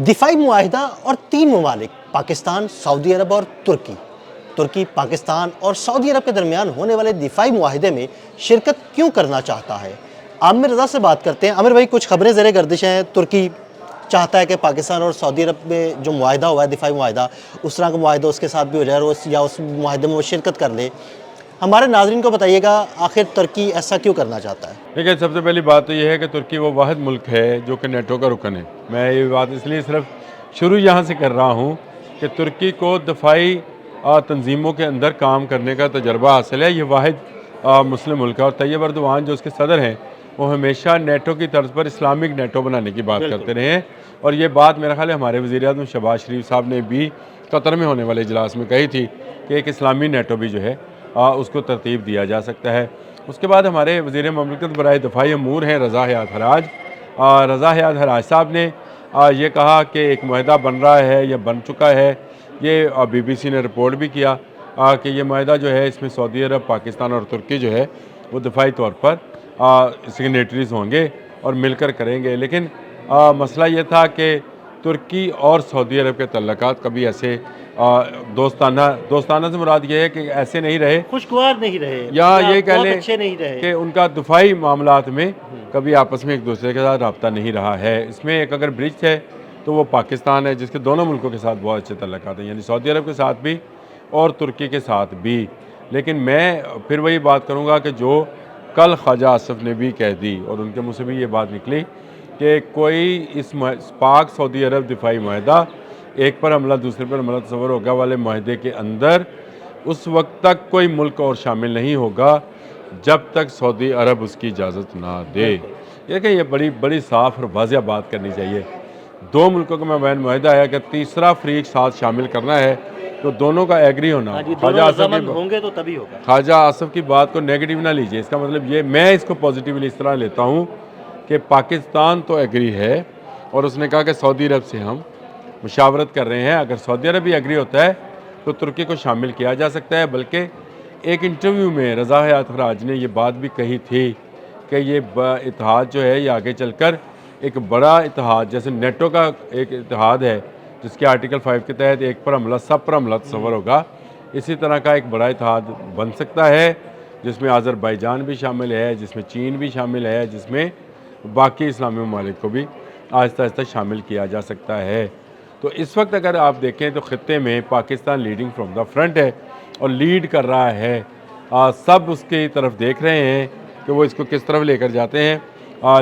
دفاعی معاہدہ اور 3 ممالک پاکستان، سعودی عرب اور ترکی پاکستان اور سعودی عرب کے درمیان ہونے والے دفاعی معاہدے میں شرکت کیوں کرنا چاہتا ہے؟ عامر رضا سے بات کرتے ہیں۔ عامر بھائی، کچھ خبریں زیر گردش ہیں، ترکی چاہتا ہے کہ پاکستان اور سعودی عرب میں جو معاہدہ ہوا ہے دفاعی معاہدہ، اس طرح کا معاہدہ اس کے ساتھ بھی ہو جائے اور یا اس معاہدے میں وہ شرکت کر لے۔ ہمارے ناظرین کو بتائیے گا آخر ترکی ایسا کیوں کرنا چاہتا ہے؟ دیکھیں، سب سے پہلی بات تو یہ ہے کہ ترکی وہ واحد ملک ہے جو کہ نیٹو کا رکن ہے۔ میں یہ بات اس لیے صرف شروع یہاں سے کر رہا ہوں کہ ترکی کو دفاعی تنظیموں کے اندر کام کرنے کا تجربہ حاصل ہے۔ یہ واحد مسلم ملک ہے، اور طیب اردوان جو اس کے صدر ہیں وہ ہمیشہ نیٹو کی طرز پر اسلامک نیٹو بنانے کی بات کرتے رہے ہیں، اور یہ بات میرا خیال ہے ہمارے وزیر اعظم شہباز شریف صاحب نے بھی قطر میں ہونے والے اجلاس میں کہی تھی کہ ایک اسلامی نیٹو بھی جو ہے اس کو ترتیب دیا جا سکتا ہے۔ اس کے بعد ہمارے وزیر مملکت برائے دفاعی امور ہیں رضا حیات حراج صاحب نے یہ کہا کہ ایک معاہدہ بن رہا ہے یا بن چکا ہے۔ یہ بی بی سی نے رپورٹ بھی کیا کہ یہ معاہدہ جو ہے اس میں سعودی عرب، پاکستان اور ترکی جو ہے وہ دفاعی طور پر سگنیٹریز ہوں گے اور مل کر کریں گے، لیکن مسئلہ یہ تھا کہ ترکی اور سعودی عرب کے تعلقات کبھی ایسے دوستانہ سے مراد یہ ہے کہ ایسے نہیں رہے، خوشگوار نہیں رہے یا یہ کہہ بہت لیں اچھے نہیں رہے کہ ان کا دفاعی معاملات میں کبھی آپس میں ایک دوسرے کے ساتھ رابطہ نہیں رہا ہے۔ اس میں ایک اگر برج ہے تو وہ پاکستان ہے، جس کے دونوں ملکوں کے ساتھ بہت اچھے تعلقات ہیں، یعنی سعودی عرب کے ساتھ بھی اور ترکی کے ساتھ بھی۔ لیکن میں پھر وہی بات کروں گا کہ جو کل خواجہ آصف نے بھی کہہ دی اور ان کے منہ سے بھی یہ بات نکلی کہ کوئی اس پاک سعودی عرب دفاعی معاہدہ، ایک پر حملہ دوسرے پر حملہ تصور ہوگا والے معاہدے کے اندر اس وقت تک کوئی ملک اور شامل نہیں ہوگا جب تک سعودی عرب اس کی اجازت نہ دے۔ یہ بڑی صاف اور واضح بات کرنی چاہیے۔ دو ملکوں کا مابین معاہدہ ہے کہ تیسرا فریق ساتھ شامل کرنا ہے تو دونوں کا ایگری ہونا۔ ہوں گے تو تبھی ہوگا۔ خواجہ آصف کی بات کو نیگیٹو نہ لیجئے، اس کا مطلب یہ، میں اس کو پازیٹیولی اس طرح لیتا ہوں کہ پاکستان تو ایگری ہے اور اس نے کہا کہ سعودی عرب سے ہم مشاورت کر رہے ہیں، اگر سعودی عرب بھی ایگری ہوتا ہے تو ترکی کو شامل کیا جا سکتا ہے۔ بلکہ ایک انٹرویو میں رضا حیات حراج نے یہ بات بھی کہی تھی کہ یہ اتحاد جو ہے یہ آگے چل کر ایک بڑا اتحاد، جیسے نیٹو کا ایک اتحاد ہے جس کے آرٹیکل 5 کے تحت ایک پر حملہ سب پر حملہ تصور ہوگا، اسی طرح کا ایک بڑا اتحاد بن سکتا ہے جس میں آذربائیجان بھی شامل ہے، جس میں چین بھی شامل ہے، جس میں باقی اسلامی ممالک کو بھی آہستہ آہستہ شامل کیا جا سکتا ہے۔ تو اس وقت اگر آپ دیکھیں تو خطے میں Pakistan leading from the front ہے اور لیڈ کر رہا ہے، سب اس کی طرف دیکھ رہے ہیں کہ وہ اس کو کس طرف لے کر جاتے ہیں۔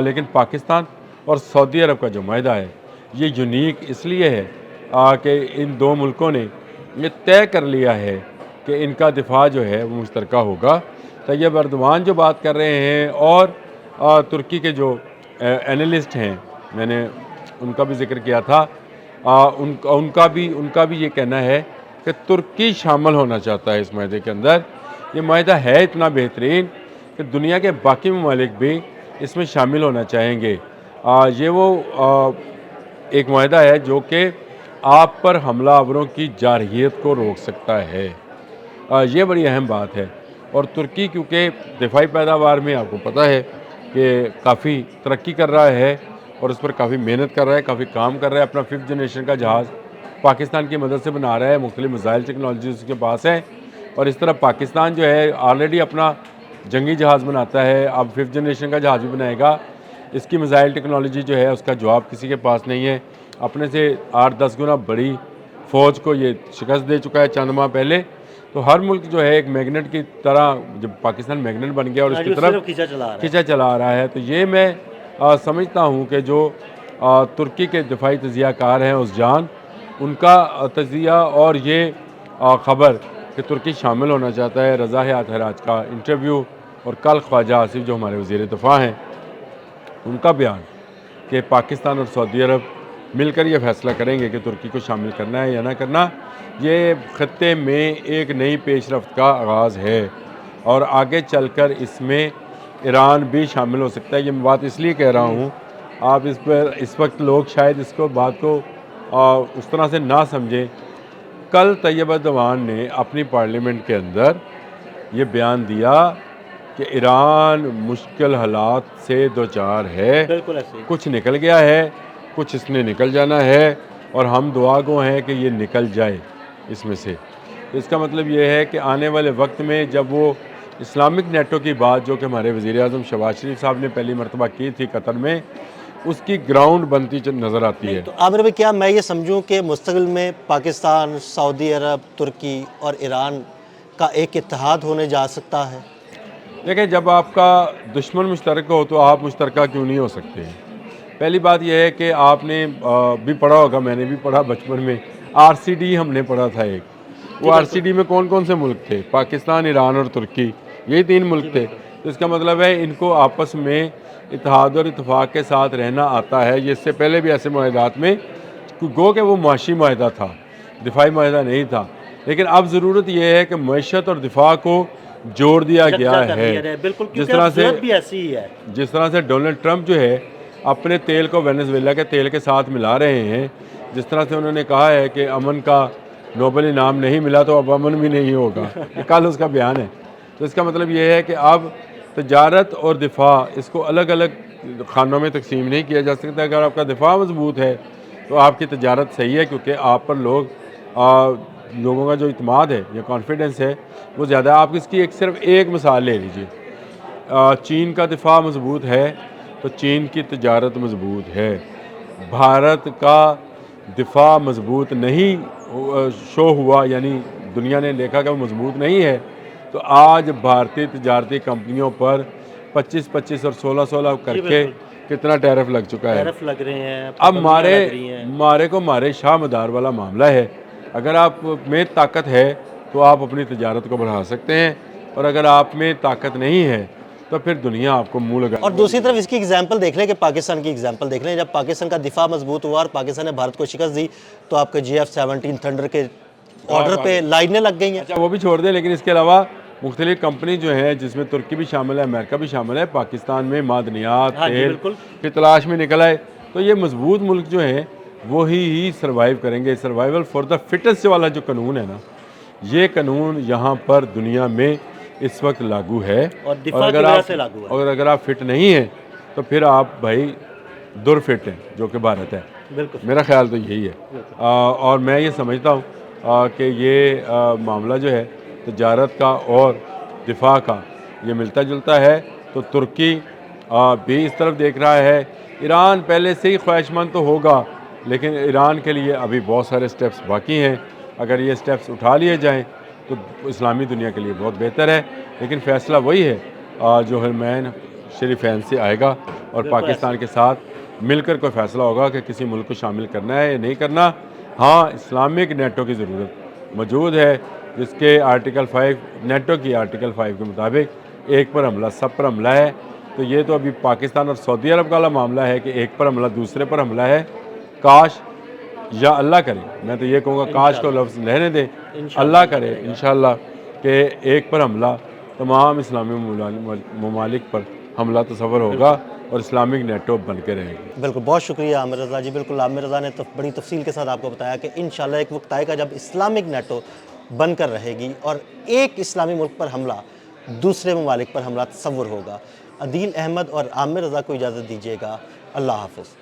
لیکن پاکستان اور سعودی عرب کا جو معاہدہ ہے یہ یونیک اس لیے ہے کہ ان دو ملکوں نے یہ طے کر لیا ہے کہ ان کا دفاع جو ہے وہ مشترکہ ہوگا۔ طیب اردوان جو بات کر رہے ہیں اور ترکی کے جو اینالسٹ ہیں، میں نے ان کا بھی ذکر کیا تھا، ان کا بھی یہ کہنا ہے کہ ترکی شامل ہونا چاہتا ہے اس معاہدے کے اندر۔ یہ معاہدہ ہے اتنا بہترین کہ دنیا کے باقی ممالک بھی اس میں شامل ہونا چاہیں گے۔ یہ وہ ایک معاہدہ ہے جو کہ آپ پر حملہ آوروں کی جارحیت کو روک سکتا ہے۔ یہ بڑی اہم بات ہے، اور ترکی کیونکہ دفاعی پیداوار میں آپ کو پتہ ہے کہ کافی ترقی کر رہا ہے اور اس پر کافی محنت کر رہا ہے، کافی کام کر رہا ہے۔ اپنا 5th جنریشن کا جہاز پاکستان کی مدد سے بنا رہا ہے، مختلف میزائل ٹیکنالوجیز اس کے پاس ہیں، اور اس طرح پاکستان جو ہے آلریڈی اپنا جنگی جہاز بناتا ہے، اب 5th جنریشن کا جہاز بھی بنائے گا۔ اس کی میزائل ٹیکنالوجی جو ہے اس کا جواب کسی کے پاس نہیں ہے، اپنے سے 8-10 گنا بڑی فوج کو یہ شکست دے چکا ہے چند ماہ پہلے۔ تو ہر ملک جو ہے ایک میگنٹ کی طرح، جب پاکستان میگنٹ بن گیا اور اس کی طرف کھینچا چلا آ رہا ہے، تو یہ میں سمجھتا ہوں کہ جو ترکی کے دفاعی تجزیہ کار ہیں اس جان، ان کا تجزیہ اور یہ خبر کہ ترکی شامل ہونا چاہتا ہے، رضا حیات حراج کا انٹرویو اور کل خواجہ آصف جو ہمارے وزیر دفاع ہیں ان کا بیان کہ پاکستان اور سعودی عرب مل کر یہ فیصلہ کریں گے کہ ترکی کو شامل کرنا ہے یا نہ کرنا، یہ خطے میں ایک نئی پیش رفت کا آغاز ہے، اور آگے چل کر اس میں ایران بھی شامل ہو سکتا ہے۔ یہ میں بات اس لیے کہہ رہا ہوں، آپ اس پر اس وقت لوگ شاید اس کو بات کو اس طرح سے نہ سمجھیں۔ کل طیب اردوان نے اپنی پارلیمنٹ کے اندر یہ بیان دیا کہ ایران مشکل حالات سے دوچار ہے، بالکل ایسے کچھ نکل گیا ہے، کچھ اس نے نکل جانا ہے، اور ہم دعا گو ہیں کہ یہ نکل جائے اس میں سے. اس کا مطلب یہ ہے کہ آنے والے وقت میں جب وہ اسلامک نیٹو کی بات جو کہ ہمارے وزیر اعظم شہباز شریف صاحب نے پہلی مرتبہ کی تھی قطر میں، اس کی گراؤنڈ بنتی نظر آتی ہے. تو عامر بھائی، کیا میں یہ سمجھوں کہ مستقبل میں پاکستان، سعودی عرب، ترکی اور ایران کا ایک اتحاد ہونے جا سکتا ہے؟ دیکھیں، جب آپ کا دشمن مشترک ہو تو آپ مشترکہ کیوں نہیں ہو سکتے ہیں؟ پہلی بات یہ ہے کہ آپ نے بھی پڑھا ہوگا، میں نے بھی پڑھا بچپن میں، RCD ہم نے پڑھا تھا ایک. وہ RCD میں کون کون سے ملک تھے؟ پاکستان، ایران اور ترکی، یہی 3 ملک تھے. تو اس کا مطلب ہے ان کو آپس میں اتحاد اور اتفاق کے ساتھ رہنا آتا ہے. یہ اس سے پہلے بھی ایسے معاہدات میں گو کہ وہ معاشی معاہدہ تھا، دفاعی معاہدہ نہیں تھا. لیکن اب ضرورت یہ ہے کہ معیشت اور دفاع کو جوڑ دیا گیا ہے. بالکل، جس طرح سے ڈونلڈ ٹرمپ جو ہے اپنے تیل کو وینزویلا کے تیل کے ساتھ ملا رہے ہیں، جس طرح سے انہوں نے کہا ہے کہ امن کا نوبل انعام نہیں ملا تو اب امن بھی نہیں ہوگا، یہ کل اس کا بیان ہے. تو اس کا مطلب یہ ہے کہ اب تجارت اور دفاع اس کو الگ الگ خانوں میں تقسیم نہیں کیا جا سکتا. اگر آپ کا دفاع مضبوط ہے تو آپ کی تجارت صحیح ہے، کیونکہ آپ پر لوگوں کا جو اعتماد ہے یا کانفیڈنس ہے وہ زیادہ. آپ اس کی صرف ایک مثال لے لیجیے. چین کا دفاع مضبوط ہے تو چین کی تجارت مضبوط ہے. بھارت کا دفاع مضبوط نہیں شو ہوا، یعنی دنیا نے دیکھا کہ وہ مضبوط نہیں ہے، تو آج بھارتی تجارتی کمپنیوں پر 25 اور 16 کر کے کتنا ٹیرف لگ چکا ہے. لگ رہے ہیں. اب مارے کو مارے شاہ مدار والا معاملہ ہے. اگر آپ میں طاقت ہے تو آپ اپنی تجارت کو بڑھا سکتے ہیں، اور اگر آپ میں طاقت نہیں ہے تو پھر دنیا آپ کو منہ لگا. اور دوسری طرف اس کی اگزامپل دیکھ لیں کہ پاکستان کی اگزامپل دیکھ لیں. جب پاکستان کا دفاع مضبوط ہوا اور پاکستان نے بھارت کو شکست دی تو آپ کے GF-17 تھنڈر کے آرڈر پہ لائنیں لگ گئی ہیں. اچھا، وہ بھی چھوڑ دیں، لیکن اس کے علاوہ مختلف کمپنی جو ہیں جس میں ترکی بھی شامل ہے، امریکہ بھی شامل ہے، پاکستان میں معدنیات تیل کی تلاش میں نکل آئے. تو یہ مضبوط ملک جو ہیں وہی ہی سروائیو کریں گے. سروائیول فار دا فٹسٹ والا جو قانون ہے نا، یہ قانون یہاں پر دنیا میں اس وقت لاگو ہے. اور اگر آپ فٹ نہیں ہیں تو پھر آپ بھائی در فٹ ہیں، جو کہ بھارت ہے. میرا خیال تو یہی ہے. اور میں یہ سمجھتا ہوں کہ یہ معاملہ جو ہے تجارت کا اور دفاع کا یہ ملتا جلتا ہے. تو ترکی بھی اس طرف دیکھ رہا ہے. ایران پہلے سے ہی خواہش مند تو ہوگا، لیکن ایران کے لیے ابھی بہت سارے سٹیپس باقی ہیں. اگر یہ سٹیپس اٹھا لیے جائیں تو اسلامی دنیا کے لیے بہت بہتر ہے. لیکن فیصلہ وہی ہے جو حرمین شریفین سے آئے گا، اور پاکستان کے ساتھ مل کر کوئی فیصلہ ہوگا کہ کسی ملک کو شامل کرنا ہے یا نہیں کرنا. ہاں، اسلامک نیٹو کی ضرورت موجود ہے، جس کے آرٹیکل 5 نیٹو کی آرٹیکل 5 کے مطابق ایک پر حملہ سب پر حملہ ہے. تو یہ تو ابھی پاکستان اور سعودی عرب کا معاملہ ہے کہ ایک پر حملہ دوسرے پر حملہ ہے. کاش یا اللہ کرے، میں تو یہ کہوں گا کاش کو لفظ رہنے دیں، اللہ کرے انشاءاللہ کہ ایک پر حملہ تمام اسلامی ممالک پر حملہ تصور ہوگا اور اسلامک نیٹو بن کے رہے گی. بالکل، بہت شکریہ عامر رضا جی. بالکل، عامر رضا نے بڑی تفصیل کے ساتھ آپ کو بتایا کہ انشاءاللہ ایک وقت آئے گا جب اسلامک نیٹو بن کر رہے گی اور ایک اسلامی ملک پر حملہ دوسرے ممالک پر حملہ تصور ہوگا. عدیل احمد اور عامر رضا کو اجازت دیجیے گا. اللہ حافظ.